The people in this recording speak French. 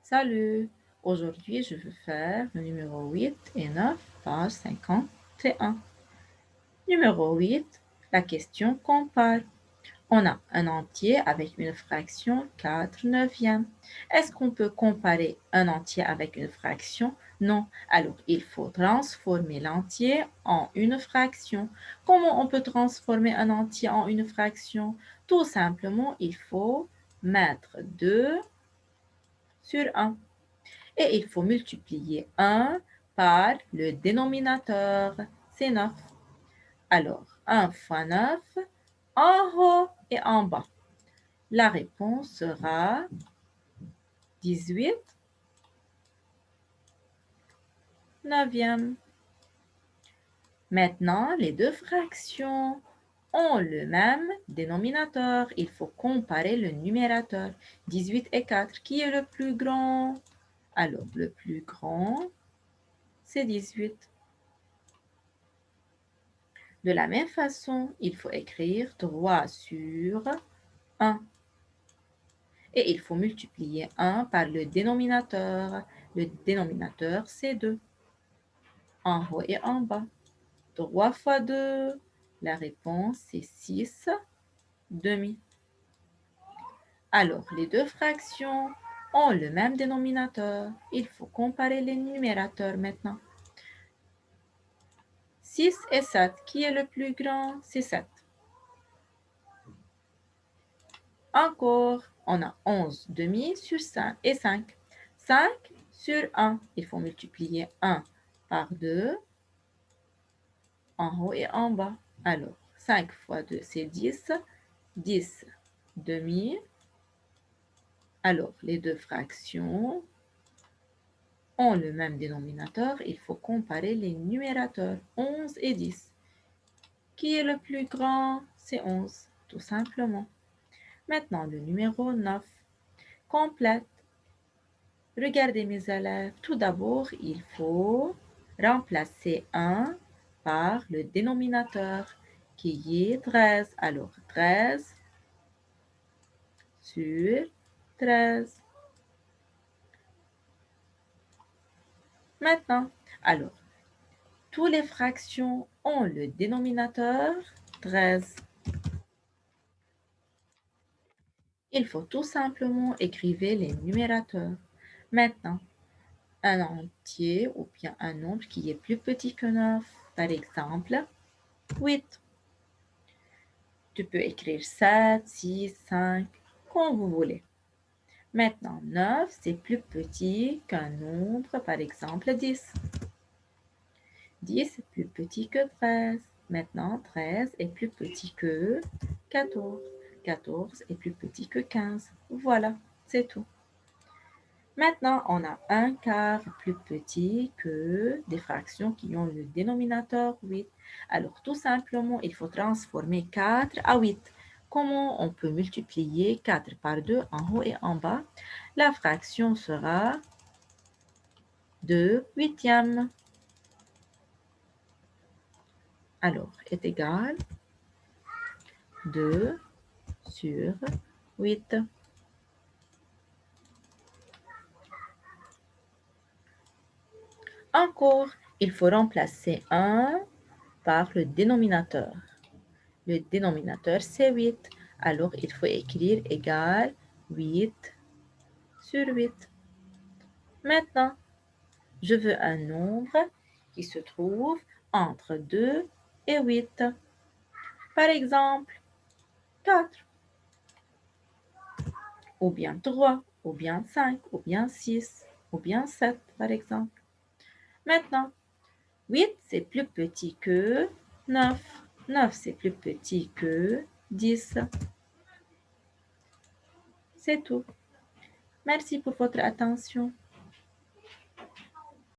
Salut! Aujourd'hui, je veux faire le numéro 8 et 9, page 51. Numéro 8, la question compare. On a un entier avec une fraction 4 neuvièmes. Est-ce qu'on peut comparer un entier avec une fraction? Non. Alors, il faut transformer l'entier en une fraction. Comment on peut transformer un entier en une fraction? Tout simplement, il faut mettre 2 sur 1. Et il faut multiplier 1 par le dénominateur, c'est 9. Alors, 1 fois 9, en haut et en bas. La réponse sera 18 neuvième. Maintenant, les deux fractions ont le même dénominateur. Il faut comparer le numérateur. 18 et 4, qui est le plus grand? Alors, le plus grand, c'est 18. De la même façon, il faut écrire 3 sur 1. Et il faut multiplier 1 par le dénominateur. Le dénominateur, c'est 2. En haut et en bas. 3 fois 2, la réponse, c'est 6 demi. Alors, les deux fractions ont le même dénominateur. Il faut comparer les numérateurs maintenant. 6 et 7, qui est le plus grand? C'est 7. Encore, on a 11 demi sur 5 et 5. 5 sur 1, il faut multiplier 1 par 2 en haut et en bas. Alors, 5 fois 2, c'est 10. 10 demi. Alors, les deux fractions ont le même dénominateur. Il faut comparer les numérateurs, 11 et 10. Qui est le plus grand? C'est 11, tout simplement. Maintenant, le numéro 9. Complète. Regardez mes élèves. Tout d'abord, il faut remplacer 1 par le dénominateur qui est 13. Alors, 13 sur 13. Maintenant, alors, toutes les fractions ont le dénominateur 13. Il faut tout simplement écrire les numérateurs. Maintenant, un entier ou bien un nombre qui est plus petit que 9, par exemple, 8. Tu peux écrire 7, 6, 5, comme vous voulez. Maintenant, 9, c'est plus petit qu'un nombre, par exemple 10. 10 est plus petit que 13. Maintenant, 13 est plus petit que 14. 14 est plus petit que 15. Voilà, c'est tout. Maintenant, on a un quart plus petit que des fractions qui ont le dénominateur 8. Alors, tout simplement, il faut transformer 4 à 8. Comment on peut multiplier 4 par 2 en haut et en bas? La fraction sera 2 huitièmes. Alors, est égal 2 sur 8. Encore, il faut remplacer 1 par le dénominateur. Le dénominateur, c'est 8. Alors, il faut écrire égal 8 sur 8. Maintenant, je veux un nombre qui se trouve entre 2 et 8. Par exemple, 4, ou bien 3, ou bien 5, ou bien 6, ou bien 7, par exemple. Maintenant, 8, c'est plus petit que 9. 9, c'est plus petit que 10. C'est tout. Merci pour votre attention.